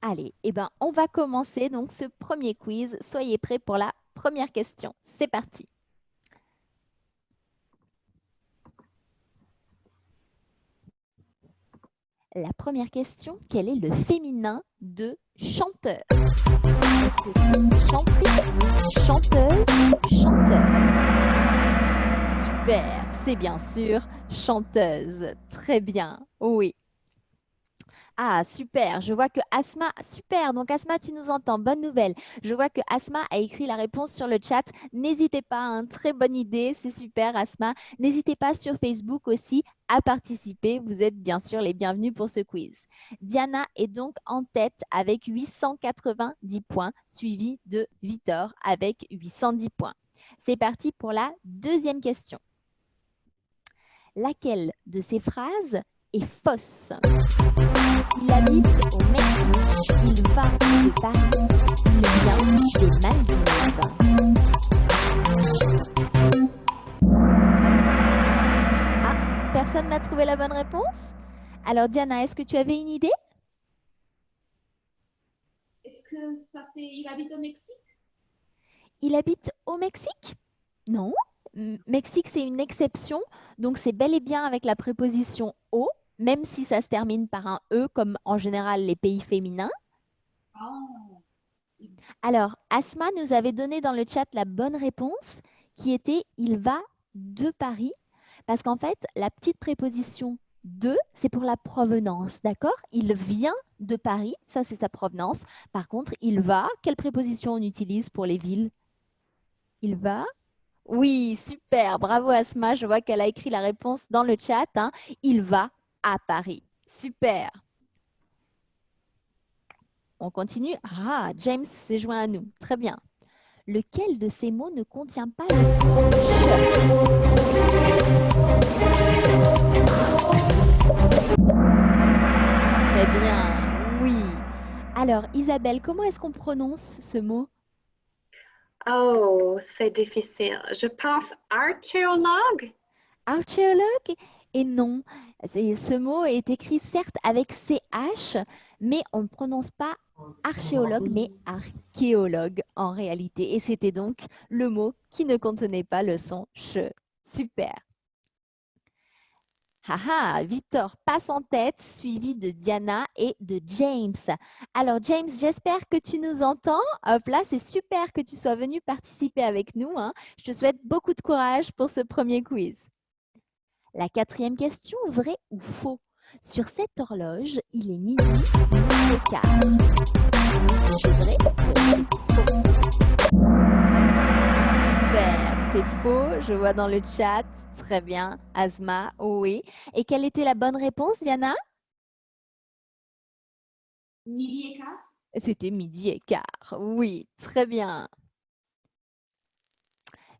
Allez, eh ben, on va commencer donc ce premier quiz. Soyez prêts pour la première question. C'est parti. La première question, quel est le féminin de chanteur? Est-ce que c'est chantrice, chanteuse, chanteur? Super, c'est bien sûr chanteuse. Très bien, oui. Ah, super. Je vois que Asma, super. Donc, Asma, tu nous entends. Bonne nouvelle. Je vois que Asma a écrit la réponse sur le chat. N'hésitez pas, hein, très bonne idée. C'est super, Asma. N'hésitez pas sur Facebook aussi à participer. Vous êtes bien sûr les bienvenus pour ce quiz. Diana est donc en tête avec 890 points, suivie de Victor avec 810 points. C'est parti pour la deuxième question. Laquelle de ces phrases est fausse? Il habite au Mexique, il va de Paris, il vient des Maldives. Ah, personne n'a trouvé la bonne réponse? Alors Diana, est-ce que tu avais une idée? Est-ce que ça c'est... Il habite au Mexique? Il habite au Mexique? Non. Mexique, c'est une exception, donc c'est bel et bien avec la préposition au, même si ça se termine par un e, comme en général les pays féminins. Oh. Alors, Asma nous avait donné dans le chat la bonne réponse qui était il va de Paris. Parce qu'en fait, la petite préposition de, c'est pour la provenance, d'accord? Il vient de Paris, ça c'est sa provenance. Par contre, il va, quelle préposition on utilise pour les villes? Il va? Oui, super, bravo Asma, je vois qu'elle a écrit la réponse dans le chat, hein. Il va à Paris. Super. On continue. Ah, James s'est joint à nous. Très bien. Lequel de ces mots ne contient pas le son ch? Très bien, oui. Alors, Isabelle, comment est-ce qu'on prononce ce mot? Oh, c'est difficile. Je pense archéologue. Archéologue? Et non, ce mot est écrit certes avec CH, mais on ne prononce pas archéologue, mais archéologue en réalité. Et c'était donc le mot qui ne contenait pas le son ch. Super. Haha, Victor passe en tête, suivi de Diana et de James. Alors James, j'espère que tu nous entends. Hop là, c'est super que tu sois venu participer avec nous, hein. Je te souhaite beaucoup de courage pour ce premier quiz. La quatrième question, vrai ou faux? Sur cette horloge, il est midi et quart. C'est vrai ou c'est faux? Super, c'est faux. Je vois dans le chat. Très bien, Asma, oui. Et quelle était la bonne réponse, Diana? Midi et quart? C'était midi et quart. Oui, très bien.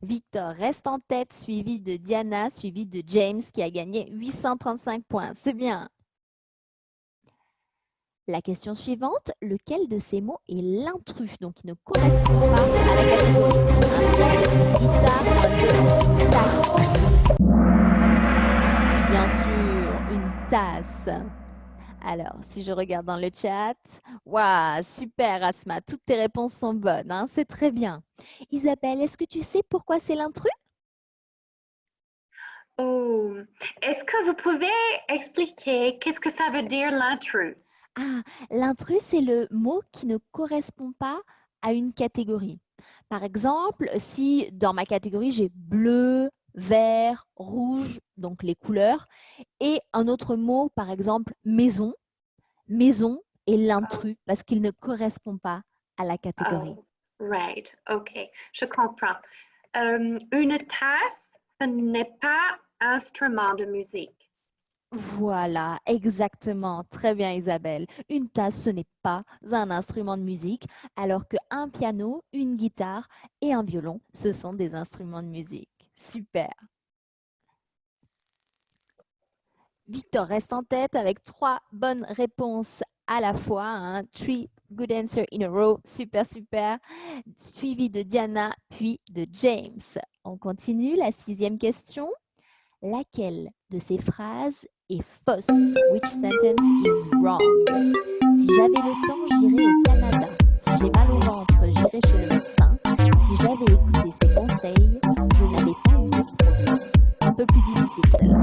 Victor reste en tête, suivi de Diana, suivi de James qui a gagné 835 points. C'est bien. La question suivante, lequel de ces mots est l'intrus, donc qui ne correspond pas à la catégorie? Un piano, une guitare, un violon, une tasse. Bien sûr, une tasse. Alors, si je regarde dans le chat, waouh, super Asma, toutes tes réponses sont bonnes, hein, c'est très bien. Isabelle, est-ce que tu sais pourquoi c'est l'intrus? Oh, est-ce que vous pouvez expliquer qu'est-ce que ça veut dire l'intrus? Ah, l'intrus, c'est le mot qui ne correspond pas à une catégorie. Par exemple, si dans ma catégorie, j'ai bleu, vert, rouge, donc les couleurs, et un autre mot, par exemple, maison, maison est l'intrus parce qu'il ne correspond pas à la catégorie. Oh, right, ok, je comprends. Une tasse, ce n'est pas un instrument de musique. Voilà, exactement. Très bien, Isabelle. Une tasse, ce n'est pas un instrument de musique, alors qu'un piano, une guitare et un violon, ce sont des instruments de musique. Super. Victor reste en tête avec 3 bonnes réponses à la fois, hein. 3 good answers in a row. Super, super. Suivi de Diana, puis de James. On continue. La 6e question. Laquelle de ces phrases est fausse? Which sentence is wrong? Si j'avais le temps, j'irais au Canada. Si j'ai mal au ventre, j'irais chez le médecin. Si j'avais écouté ses conseils, je n'avais pas eu de problème. Un peu plus difficile celle-là.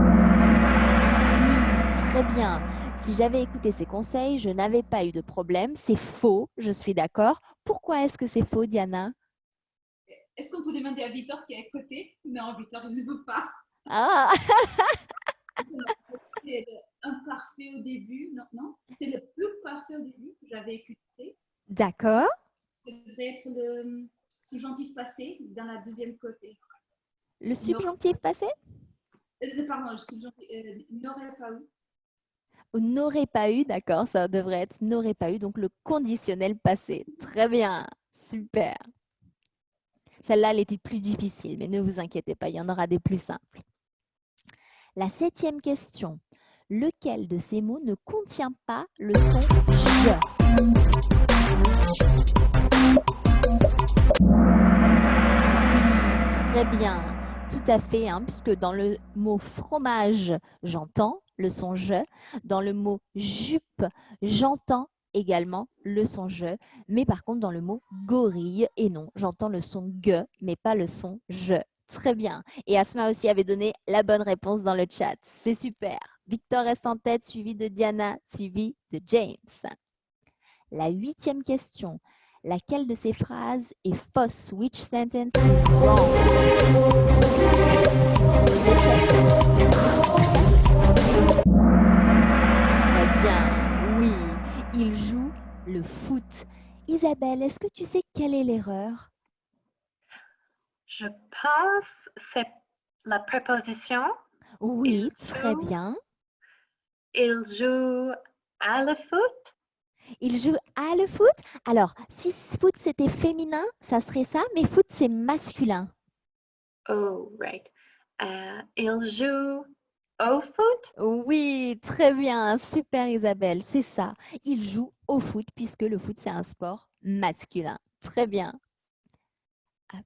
Oui, très bien. Si j'avais écouté ses conseils, je n'avais pas eu de problème. C'est faux, je suis d'accord. Pourquoi est-ce que c'est faux, Diana? Est-ce qu'on peut demander à Victor qui est à côté? Non, Victor, il ne veut pas. Ah, C'est un parfait au début. Non, non. C'est le plus parfait au début que j'avais écouté. d'accord. Ça devrait être le subjonctif passé dans la deuxième côté. Le subjonctif passé? Pardon, le subjonctif n'aurait pas eu. N'aurait pas eu, d'accord, ça devrait être n'aurait pas eu, donc le conditionnel passé. Très bien, super. Celle-là, elle était plus difficile, mais ne vous inquiétez pas, il y en aura des plus simples. La 7e question. Lequel de ces mots ne contient pas le son je? Oui, très bien, tout à fait, hein, puisque dans le mot fromage, j'entends le son je. Dans le mot jupe, j'entends également le son je. Mais par contre, dans le mot gorille, et non, j'entends le son gue, mais pas le son je. Très bien. Et Asma aussi avait donné la bonne réponse dans le chat. C'est super. Victor reste en tête, suivi de Diana, suivi de James. La 8e question. Laquelle de ces phrases est fausse? Which sentence is wrong? Très bien, oui. Il joue le foot. Isabelle, est-ce que tu sais quelle est l'erreur? Je pense que c'est la préposition. Oui, Il très joue. bien. Il joue à le foot. Il joue à le foot. Alors, si foot c'était féminin, ça serait ça, mais foot c'est masculin. Oh, right. Il joue au foot. Oui, très bien, super Isabelle, c'est ça. Il joue au foot puisque le foot c'est un sport masculin. Très bien. Hop.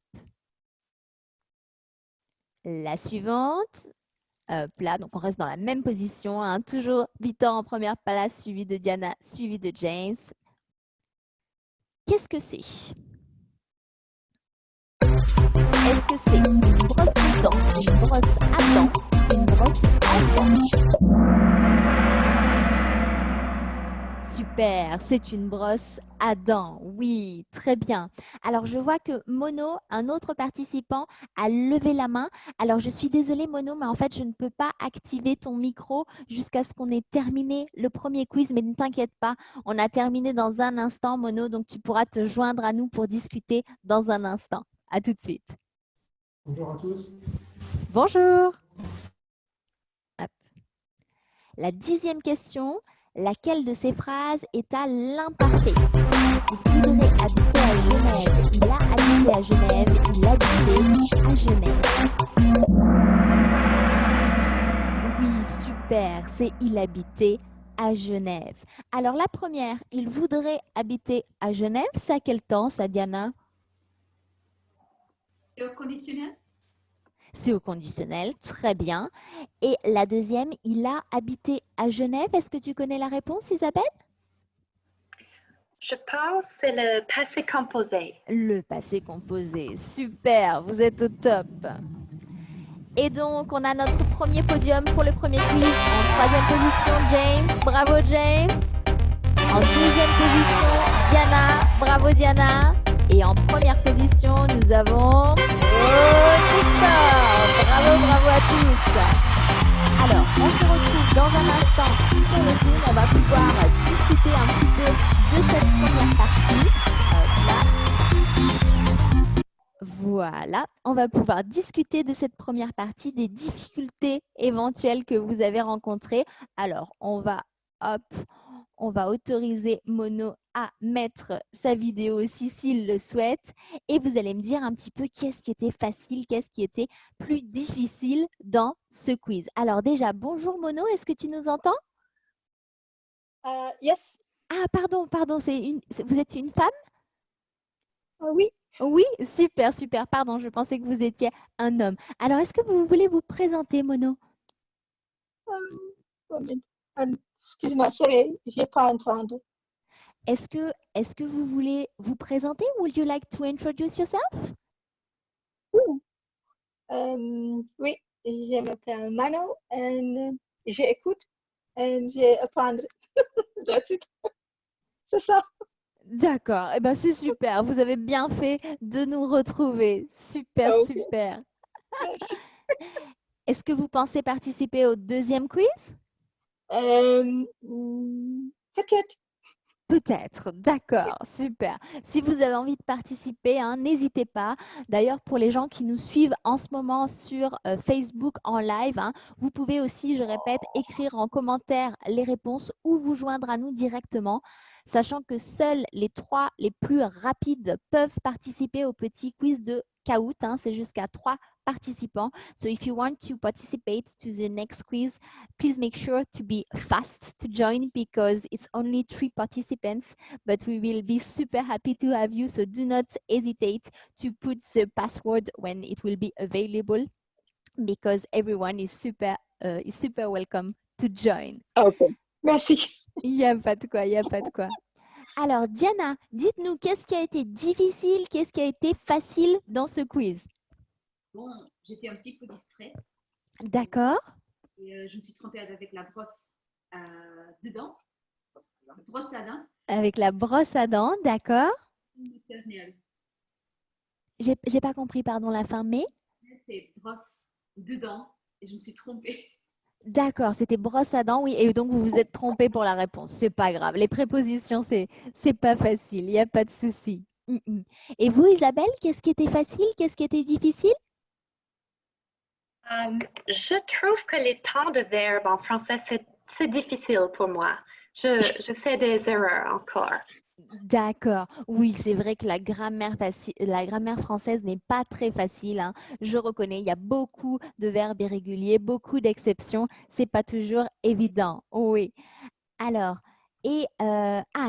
La suivante. Hop là, donc on reste dans la même position, hein. Toujours Victor en première place, suivi de Diana, suivi de James. Qu'est-ce que c'est? Est-ce que c'est une brosse de dents, une brosse à dents, une brosse à dents? Super, c'est une brosse à dents. Oui, très bien. Alors, je vois que Mono, un autre participant, a levé la main. Alors, je suis désolée, Mono, mais en fait, je ne peux pas activer ton micro jusqu'à ce qu'on ait terminé le premier quiz. Mais ne t'inquiète pas, on a terminé dans un instant, Mono. Donc, tu pourras te joindre à nous pour discuter dans un instant. À tout de suite. Bonjour à tous. Bonjour. Hop. La 10e question. Laquelle de ces phrases est à l'imparfait? Il voudrait habiter à Genève. Il a habité à Genève. Il habitait à Genève. Oui, super. C'est il habitait à Genève. Alors la première, il voudrait habiter à Genève. C'est à quel temps, ça, Diana? C'est au conditionnel? C'est au conditionnel, très bien. Et la deuxième, il a habité à Genève. Est-ce que tu connais la réponse, Isabelle? Je pense que c'est le passé composé. Le passé composé, super, vous êtes au top. Et donc, on a notre premier podium pour le premier quiz. En 3e position, James, bravo James. En 2e position, Diana, bravo Diana. Et en première position, nous avons Victor. Bravo à tous. Alors, on se retrouve dans un instant sur le Zoom. On va pouvoir discuter un petit peu de cette première partie. Là. Voilà, on va pouvoir discuter de cette première partie, des difficultés éventuelles que vous avez rencontrées. Alors, on va autoriser Mono à mettre sa vidéo aussi s'il le souhaite. Et vous allez me dire un petit peu qu'est-ce qui était facile, qu'est-ce qui était plus difficile dans ce quiz. Alors déjà, bonjour Mono, est-ce que tu nous entends? Yes. Ah, pardon, vous êtes une femme? Oui. Oui, super, pardon, je pensais que vous étiez un homme. Alors, est-ce que vous voulez vous présenter, Mono? Excuse-moi, sorry, j'ai pas entendu. est-ce que vous voulez vous présenter? Would you like to introduce yourself? Oui, je m'appelle Mano et j'écoute et j'apprends. That's it. C'est ça. D'accord, eh ben, c'est super. Vous avez bien fait de nous retrouver. Super, Ok. super. Merci. Est-ce que vous pensez participer au deuxième quiz? Peut-être. Peut-être, d'accord, super. Si vous avez envie de participer, hein, n'hésitez pas. D'ailleurs, pour les gens qui nous suivent en ce moment sur Facebook en live, hein, vous pouvez aussi, je répète, écrire en commentaire les réponses ou vous joindre à nous directement, sachant que seuls les 3 les plus rapides peuvent participer au petit quiz de Kahoot, hein, c'est jusqu'à 3 participants. So if you want to participate to the next quiz, please make sure to be fast to join because it's only 3 participants, but we will be super happy to have you. So do not hesitate to put the password when it will be available because everyone is super welcome to join. Ok. Merci. Il n'y a pas de quoi, il n'y a pas de quoi. Alors, Diana, dites-nous, qu'est-ce qui a été difficile, qu'est-ce qui a été facile dans ce quiz? Bon, j'étais un petit peu distraite D'accord, et je me suis trompée avec la brosse dedans, la brosse à dents avec la brosse à dents, d'accord. maternelle. J'ai pas compris, pardon, la fin, mais C'est brosse dedans et je me suis trompée. d'accord, c'était brosse à dents, oui, et donc vous vous êtes trompé pour la réponse. C'est pas grave. Les prépositions, c'est pas facile, il n'y a pas de souci. Et vous, Isabelle, qu'est-ce qui était facile, qu'est-ce qui était difficile? Je trouve que les temps de verbes en français, c'est difficile pour moi. Je fais des erreurs encore. D'accord. Oui, c'est vrai que la grammaire française n'est pas très facile, hein. Je reconnais, il y a beaucoup de verbes irréguliers, beaucoup d'exceptions. C'est pas toujours évident. Oui. Alors,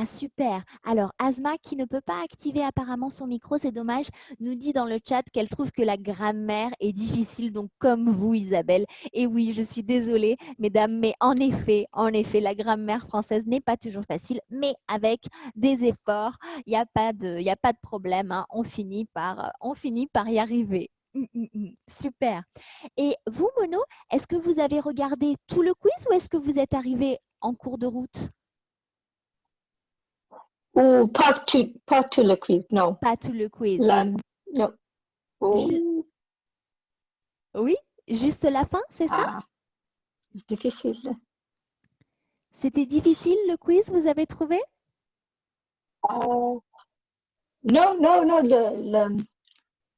super. Alors, Asma, qui ne peut pas activer apparemment son micro, c'est dommage, nous dit dans le chat qu'elle trouve que la grammaire est difficile, donc comme vous, Isabelle. Et oui, je suis désolée, mesdames, mais en effet, la grammaire française n'est pas toujours facile, mais avec des efforts, il y a pas de problème, hein. On finit par y arriver. Super. Et vous, Mono, est-ce que vous avez regardé tout le quiz ou est-ce que vous êtes arrivé en cours de route? Ou pas tout le quiz, non. Pas tout le quiz. Non. Oh. Oui, juste la fin, c'est ça? Ah, c'est difficile. C'était difficile le quiz, vous avez trouvé? Non,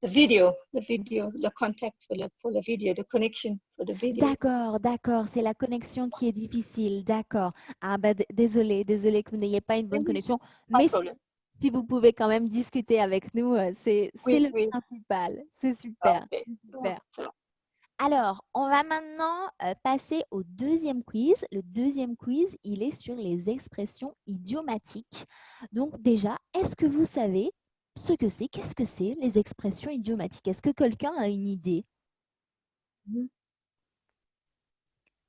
le vidéo, le contact pour la vidéo, la connexion pour la vidéo. D'accord, c'est la connexion qui est difficile, d'accord. Ah bah désolé que vous n'ayez pas une bonne connexion, Pas de mais problème. si vous pouvez quand même discuter avec nous, c'est Oui, le oui. principal. C'est super, Ok. super. C'est bon. Alors, on va maintenant passer au deuxième quiz. Le deuxième quiz, il est sur les expressions idiomatiques. Donc déjà, est-ce que vous savez ce que c'est? Qu'est-ce que c'est les expressions idiomatiques? Est-ce que quelqu'un a une idée?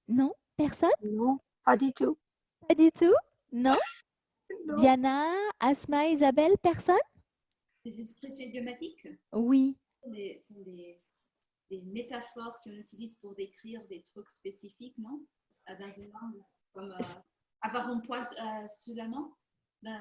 Non? Personne? Non, pas du tout. Pas du tout? Non? Non. Diana, Asma, Isabelle, personne? Les expressions idiomatiques Oui. sont des métaphores qu'on utilise pour décrire des trucs spécifiques, non? Dans une langue, comme avoir un poil sous la main.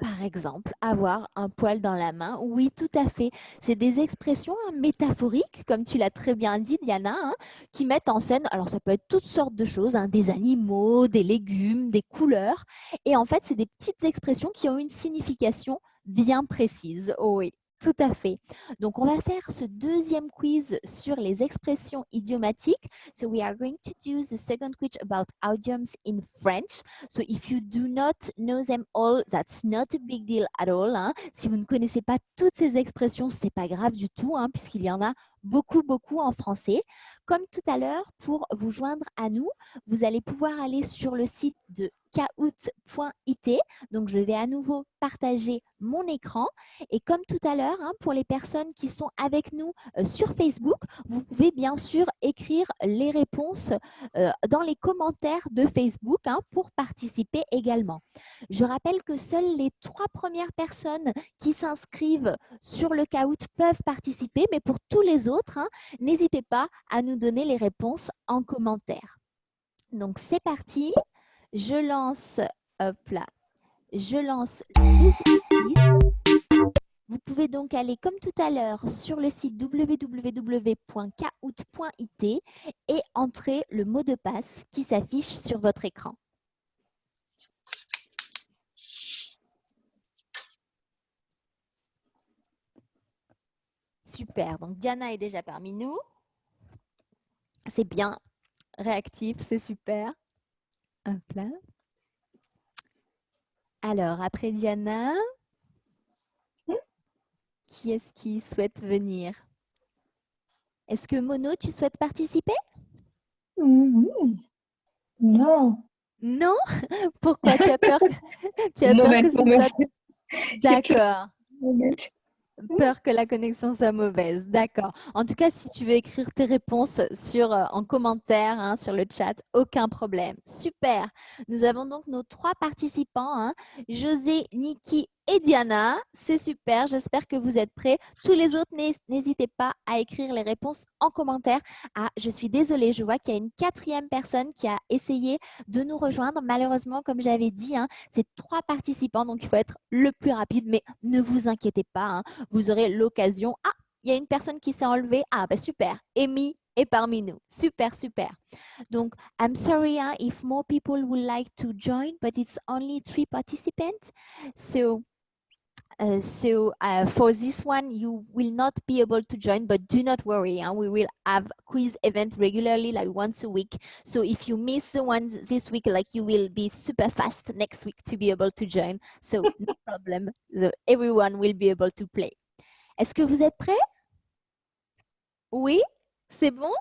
Par exemple, avoir un poil dans la main, oui, tout à fait. C'est des expressions métaphoriques, comme tu l'as très bien dit, Diana, hein, qui mettent en scène, alors ça peut être toutes sortes de choses, hein, des animaux, des légumes, des couleurs. Et en fait, c'est des petites expressions qui ont une signification bien précise. Oh oui. Tout à fait. Donc, on va faire ce deuxième quiz sur les expressions idiomatiques. So, we are going to do the second quiz about idioms in French. So if you do not know them all, that's not a big deal at all, hein. Si vous ne connaissez pas toutes ces expressions, c'est pas grave du tout, hein, puisqu'il y en a beaucoup en français. Comme tout à l'heure, pour vous joindre à nous, vous allez pouvoir aller sur le site de kahoot.it. Donc, je vais à nouveau partager mon écran. Et comme tout à l'heure, hein, pour les personnes qui sont avec nous sur Facebook, vous pouvez bien sûr écrire les réponses dans les commentaires de Facebook hein, pour participer également. Je rappelle que seules les 3 premières personnes qui s'inscrivent sur le Kahoot peuvent participer, mais pour tous les autres, hein, n'hésitez pas à nous donner les réponses en commentaire. Donc, c'est parti. Je lance, hop là, je lance l'exercice. Vous pouvez donc aller, comme tout à l'heure, sur le site www.kahoot.it et entrer le mot de passe qui s'affiche sur votre écran. Super, donc Diana est déjà parmi nous. C'est bien, réactif, c'est super. Hop là. Alors, après Diana, qui est-ce qui souhaite venir? Est-ce que Mono, tu souhaites participer? Non. Non? Pourquoi? Tu as peur, tu as peur que ce soit... D'accord. Peur que la connexion soit mauvaise. D'accord. En tout cas, si tu veux écrire tes réponses en commentaire hein, sur le chat, aucun problème. Super. Nous avons donc nos 3 participants, hein, José, Niki et Diana. C'est super. J'espère que vous êtes prêts. Tous les autres, n'hésitez pas à écrire les réponses en commentaire. Ah, je suis désolée. Je vois qu'il y a une 4e personne qui a essayé de nous rejoindre. Malheureusement, comme j'avais dit, hein, c'est 3 participants. Donc, il faut être le plus rapide. Mais ne vous inquiétez pas. Hein, vous aurez l'occasion. Ah, il y a une personne qui s'est enlevée. Ah, bah super. Amy est parmi nous. Super, super. Donc, I'm sorry if more people would like to join, but it's only 3 participants. So for this one, you will not be able to join, but do not worry. We will have quiz event regularly, like once a week. So if you miss the one this week, like you will be super fast next week to be able to join. So no problem. Everyone will be able to play. Est-ce que vous êtes prêts? Oui? C'est bon?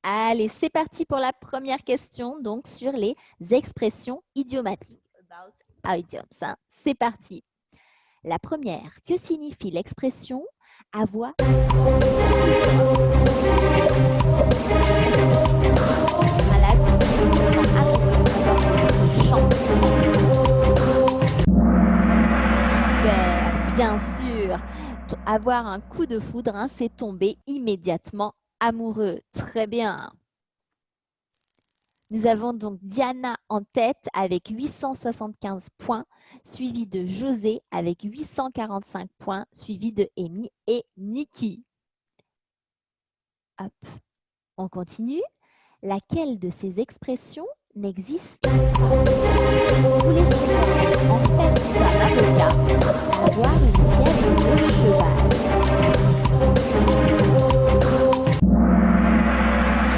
Allez, c'est parti pour la première question, donc sur les expressions idiomatiques. About idioms. Hein. C'est parti. La première, que signifie l'expression avoir malade, super, bien sûr. Avoir un coup de foudre, hein, c'est tomber immédiatement amoureux. Très bien. Nous avons donc Diana en tête avec 875 points, suivi de José avec 845 points, suivi de Amy et Niki. Hop, on continue. Laquelle de ces expressions n'existe pas? Vous voulez en faire d'un avocat, avoir une fièvre de cheval.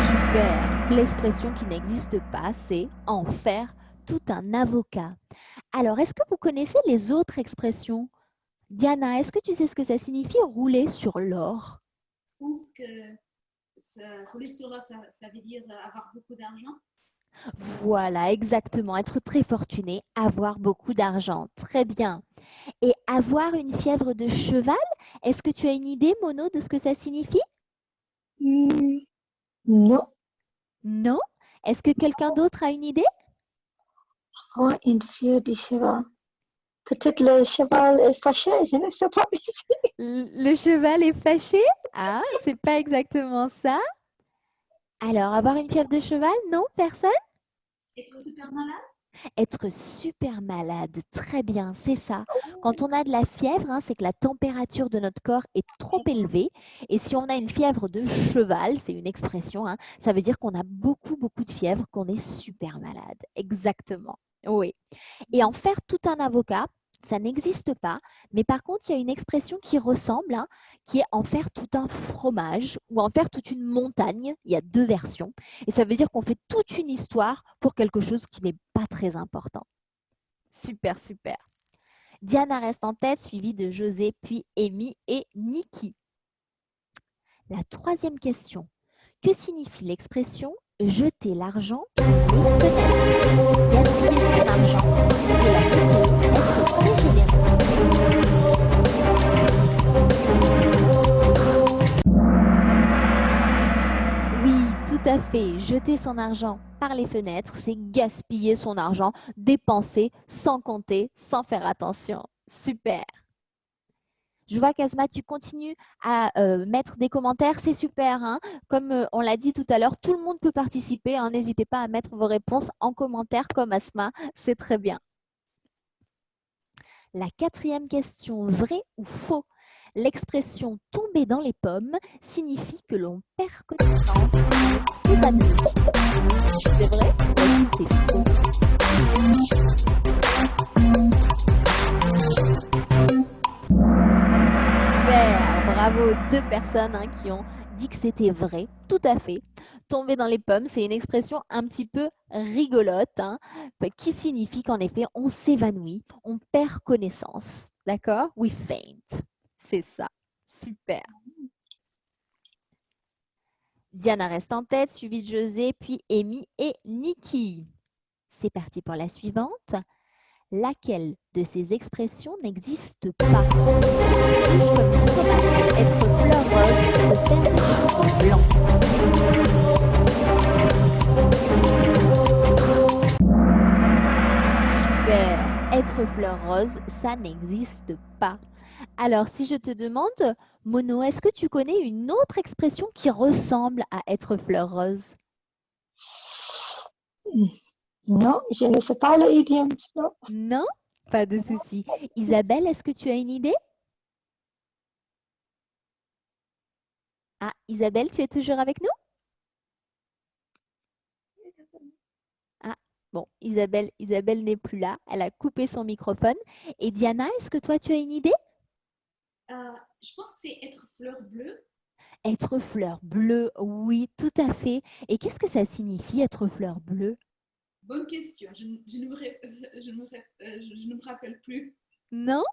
Super. L'expression qui n'existe pas, c'est en faire tout un avocat. Alors, est-ce que vous connaissez les autres expressions? Diana, est-ce que tu sais ce que ça signifie rouler sur l'or? Je pense que rouler sur l'or, ça veut dire avoir beaucoup d'argent. Voilà, exactement. Être très fortuné, avoir beaucoup d'argent. Très bien. Et avoir une fièvre de cheval, est-ce que tu as une idée, Mono, de ce que ça signifie? Non. Non? Est-ce que quelqu'un d'autre a une idée? Oh, une fièvre de cheval. Peut-être le cheval est fâché, je ne sais pas. Le cheval est fâché? Ah, c'est pas exactement ça. Alors, avoir une fièvre de cheval? Non, personne? Être super malade? Être super malade, très bien, c'est ça. Quand on a de la fièvre, hein, c'est que la température de notre corps est trop élevée. Et si on a une fièvre de cheval, c'est une expression, hein, ça veut dire qu'on a beaucoup, beaucoup de fièvre, qu'on est super malade. Exactement, oui. Et en faire tout un avocat, ça n'existe pas. Mais par contre, il y a une expression qui ressemble, hein, qui est en faire tout un fromage ou en faire toute une montagne. Il y a 2 versions. Et ça veut dire qu'on fait toute une histoire pour quelque chose qui n'est pas très important. Super, super. Diana reste en tête, suivie de José, puis Amy et Niki. La 3e question. Que signifie l'expression jeter l'argent par les fenêtres. Gaspiller son argent, de la météo, être très généreux. Oui, tout à fait. Jeter son argent par les fenêtres, c'est gaspiller son argent, dépenser sans compter, sans faire attention. Super. Je vois qu'Asma, tu continues à mettre des commentaires, c'est super, hein. Comme on l'a dit tout à l'heure, tout le monde peut participer, hein. N'hésitez pas à mettre vos réponses en commentaire comme Asma, c'est très bien. La 4e question, vrai ou faux? L'expression tomber dans les pommes signifie que l'on perd connaissance et s'évanouit. C'est vrai ou est-ce que c'est faux? Super, bravo, 2 personnes hein, qui ont dit que c'était vrai, tout à fait. Tomber dans les pommes, c'est une expression un petit peu rigolote, hein, qui signifie qu'en effet, on s'évanouit, on perd connaissance. D'accord? We faint. C'est ça. Super. Diana reste en tête, suivie de José, puis Amy et Nikki. C'est parti pour la suivante. Laquelle de ces expressions n'existe pas? Comme une tomate, être fleur rose, se faire des cheveux blancs. Super. Être fleur rose, ça n'existe pas. Alors, si je te demande, Mono, est-ce que tu connais une autre expression qui ressemble à être fleur rose? Non, je ne sais pas le idiome. Non. Non? Pas de souci. Isabelle, est-ce que tu as une idée? Ah, Isabelle, tu es toujours avec nous? Ah, bon, Isabelle n'est plus là. Elle a coupé son microphone. Et Diana, est-ce que toi, tu as une idée? Je pense que c'est être fleur bleue. Être fleur bleue, oui, tout à fait. Et qu'est-ce que ça signifie, être fleur bleue? Bonne question. Je ne me rappelle plus. Non?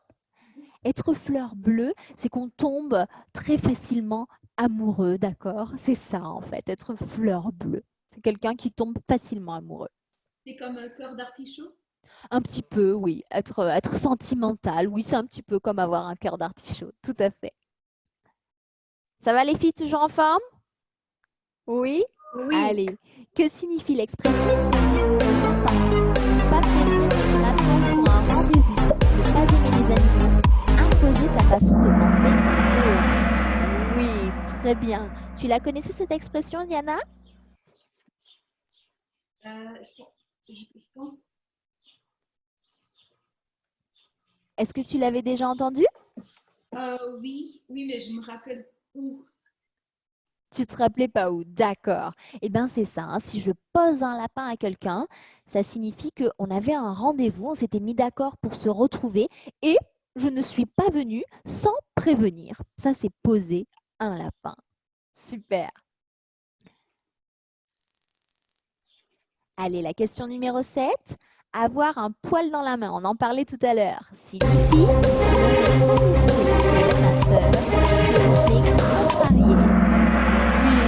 Être fleur bleue, c'est qu'on tombe très facilement amoureux, d'accord? C'est ça, en fait, être fleur bleue. C'est quelqu'un qui tombe facilement amoureux. C'est comme un cœur d'artichaut. Un petit peu, oui. Être sentimental, oui, c'est un petit peu comme avoir un cœur d'artichaut. Tout à fait. Ça va les filles, toujours en forme? Oui? Oui. Allez. Que signifie l'expression ne pas prévenir de son absence pour un rendez-vous, ne pas aimer les animaux, imposer sa façon de penser aux autres? Oui, très bien. Tu la connaissais cette expression, Diana? Je pense. Est-ce que tu l'avais déjà entendue? Oui, mais je me rappelle où. Tu te rappelais pas où? D'accord. Eh bien, c'est ça. Hein. Si je pose un lapin à quelqu'un, ça signifie qu'on avait un rendez-vous, on s'était mis d'accord pour se retrouver et je ne suis pas venue sans prévenir. Ça, c'est poser un lapin. Super. Allez, la question numéro 7. Avoir un poil dans la main, on en parlait tout à l'heure, signifie que l'on a peur, que l'on est contrarié. Oui,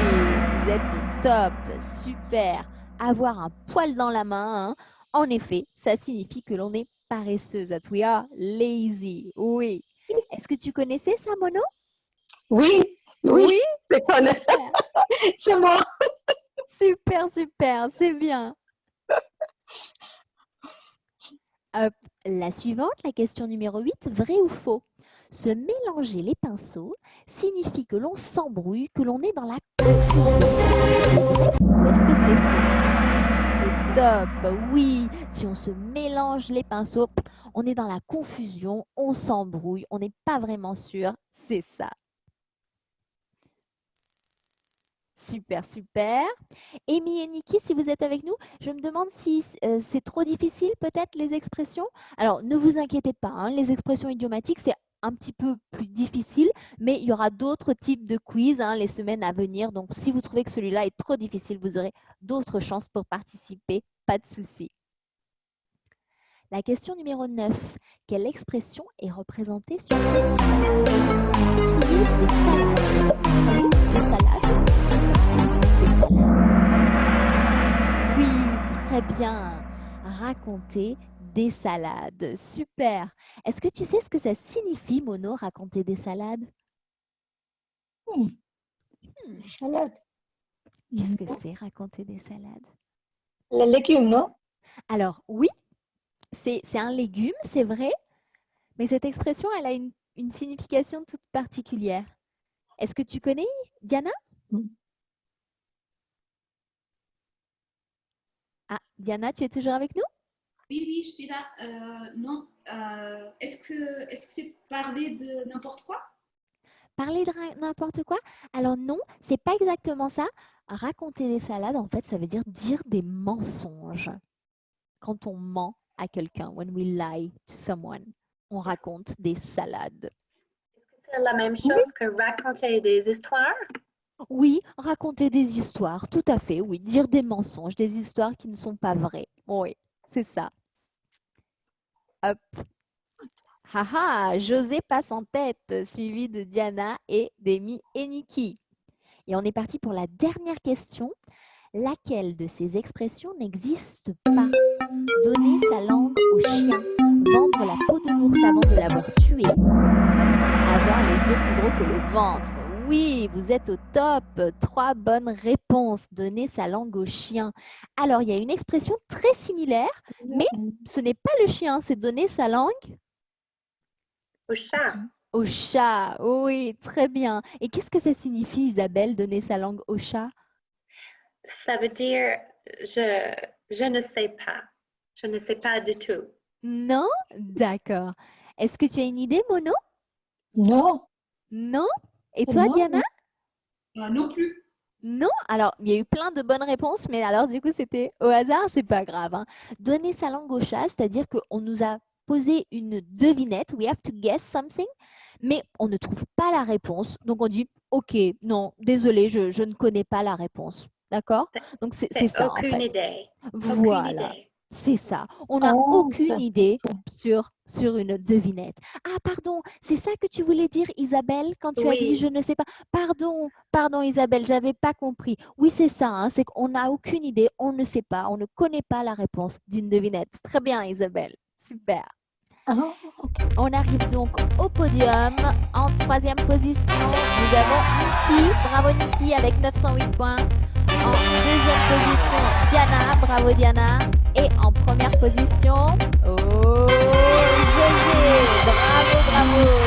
vous êtes au top, super. Avoir un poil dans la main, hein. En effet, ça signifie que l'on est paresseuse, that we are lazy. Oui. Est-ce que tu connaissais ça, Mono? Oui, Oui, je connais. C'est moi. super, super, c'est bien. Hop, la suivante, la question numéro 8, vrai ou faux? Se mélanger les pinceaux signifie que l'on s'embrouille, que l'on est dans la confusion. Est-ce que c'est vrai ou est-ce que c'est faux? Au top, oui. Si on se mélange les pinceaux, on est dans la confusion, on s'embrouille, on n'est pas vraiment sûr. C'est ça. Super, super. Amy et Nikki, si vous êtes avec nous, je me demande si c'est trop difficile peut-être les expressions. Alors, ne vous inquiétez pas, hein, les expressions idiomatiques, c'est un petit peu plus difficile, mais il y aura d'autres types de quiz hein, les semaines à venir. Donc, si vous trouvez que celui-là est trop difficile, vous aurez d'autres chances pour participer, pas de souci. La question numéro 9. Quelle expression est représentée sur cette image? Crier des salades. Oui, des salades. Des salades. très bien. Raconter des salades. Super. Est-ce que tu sais ce que ça signifie, Mono, raconter des salades? Hmm, Hmm, salade. Qu'est-ce que Non. c'est raconter des salades? Les légumes, non? Alors, oui, c'est un légume, c'est vrai, mais cette expression, elle a une signification toute particulière. Est-ce que tu connais, Diana? Hmm. Ah, Diana, tu es toujours avec nous? Oui, oui, je suis là. Non, est-ce que c'est parler de n'importe quoi? Parler de n'importe quoi? Alors non, c'est pas exactement ça. Raconter des salades, en fait, ça veut dire des mensonges. Quand on ment à quelqu'un, when we lie to someone, on raconte des salades. C'est la même Oui. chose que raconter des histoires. Oui, raconter des histoires, tout à fait, oui. Dire des mensonges, des histoires qui ne sont pas vraies. Oui, c'est ça. Hop. Haha, José passe en tête, suivi de Diana et d'Amy et Nikki. Et on est parti pour la dernière question. Laquelle de ces expressions n'existe pas? Donner sa langue au chien, vendre la peau de l'ours avant de l'avoir tué, avoir les yeux plus gros que le ventre. Oui, vous êtes au top. 3 bonnes réponses. Donner sa langue au chien. Alors, il y a une expression très similaire, mais ce n'est pas le chien, c'est donner sa langue Au chat. au chat. Oui, très bien. Et qu'est-ce que ça signifie, Isabelle, donner sa langue au chat? Ça veut dire je ne sais pas. Je ne sais pas du tout. Non? D'accord. Est-ce que tu as une idée, Mono? Non, Non? Et toi, non, Diana? Non plus. Non? Alors, il y a eu plein de bonnes réponses, mais alors du coup, c'était au hasard, c'est pas grave, hein. Donner sa langue au chat, c'est-à-dire qu'on nous a posé une devinette, we have to guess something, mais on ne trouve pas la réponse. Donc on dit, OK, non, désolé, je ne connais pas la réponse. D'accord? Donc c'est C'est ça en aucune fait. idée. Aucune Voilà. idée. C'est ça. On n'a Oh, aucune ça, idée sur une devinette. Ah, pardon, c'est ça que tu voulais dire, Isabelle, quand tu as dit Oui. je ne sais pas. Pardon, Isabelle, j'avais pas compris. Oui, c'est ça, hein, c'est qu'on n'a aucune idée, on ne sait pas, on ne connaît pas la réponse d'une devinette. Très bien, Isabelle. Super. ah, ok. On arrive donc au podium. En 3e position, nous avons Niki. Bravo Niki avec 908 points. En 2e position, Diana. Bravo Diana. Et en 1re position, José. Bravo, bravo.